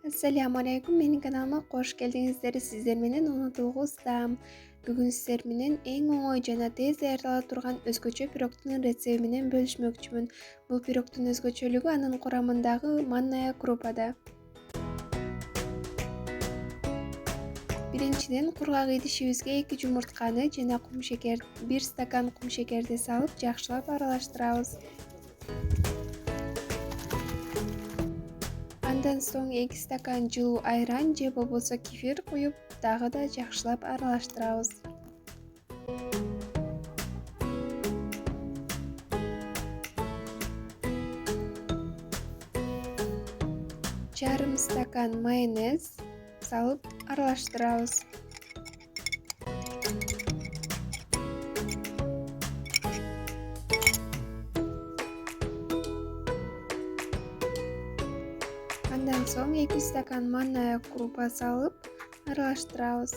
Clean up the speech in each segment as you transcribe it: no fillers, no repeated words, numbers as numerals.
Assalamu alaikum, менин каналыма кош келдиңиздер. Сиздер менен унутулгуздам. Бүгүн сиздер менен эң оңой жана тез даярдала турган өзгөчө пирогдун рецепти менен бөлүшмөкчүмүн. Бул пирогдун өзгөчөлүгү анын курамындагы манная крупада. Биринчиден, кургак идишибизге 2 жумуртканы жана кумшекер, 1 стакан кумшекерди салып, жакшылап аралаштырабыз. Андан соң 2 стакан жылуу айран же болбосо кефир куюп, дагы да жакшылап аралаштырабыз. Жарым стакан майонез салып аралаштырабыз. Андан соң 2 стакан манная крупа салып аралаштырабыз.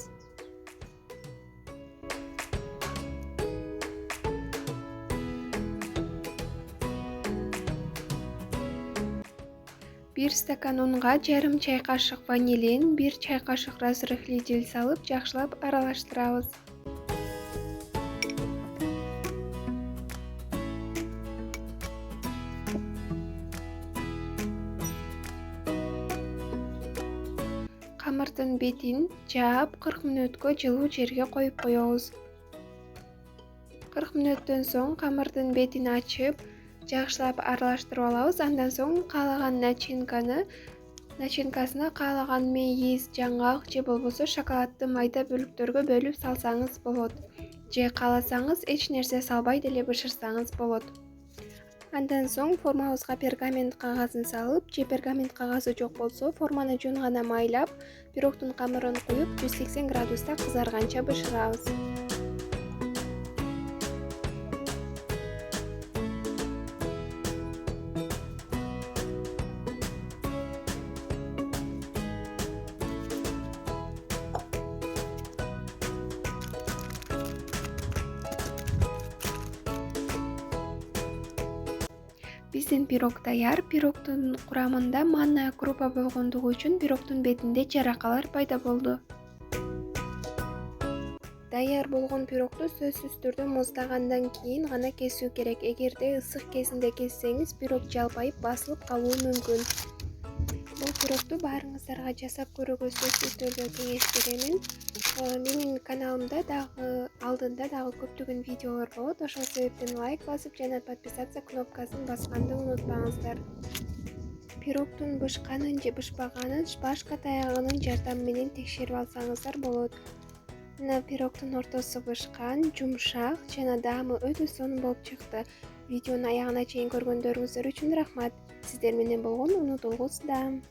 Бир стакан унга жарым чай кашык ванилин, 1 чай кашык разрыхлитель салып жакшылап аралаштырабыз. Камырдын бетин жаап 40 мүнөткө жылуу жерге коюп коебуз. 40 мүнөттөн соң камырдын бетин ачып, жакшылап аралаштырып алабыз. Андан соң каалаган начинкасына каалаган мейиз, жаңгак же болбосо шоколадты майда бөлүктөргө бөлүп салсаңыз болот. Же кааласаңыз эч нерсе салбай деле бышырсаңыз болот. Андан соң формабызга пергамент кагазын салып, же пергамент кагазы жок болсо, форманы жөн гана майлап, пирогдун камырын куюп, 180 градуста кызарганча бышырабыз. Биздин пирог даяр. Пирогдун курамында манная крупа болгондугу үчүн пирогдун бетинде жаракалар пайда болду. Даяр болгон пирогду сөзсүз түрдө муздагандан кийин гана кесүү керек. Эгерде ысык кезинде кессеңиз, пирог жалпайып, басылып калуу мүмкүн. Бул пирогду баарыңыздарга жасап көрүүгө сөзсүз түрдө кеңеш беремин. Менин каналымда алдында дагы көптөгөн видеолор болот. Ошол себептен лайк басып жана подписаться кнопкасын басканды унутпаңыздар. Пирогдун бышканын же бышпаганын башка таягынын жардамы менен текшерип алсаңыздар болот. Мына пирогдун ортосу бышкан, жумшак жана даамы өтө сонун болуп чыкты. Видеону аягына чейин көргөндөрүңүздөр үчүн рахмат. Сиздер менен болгон Унутулгуздам.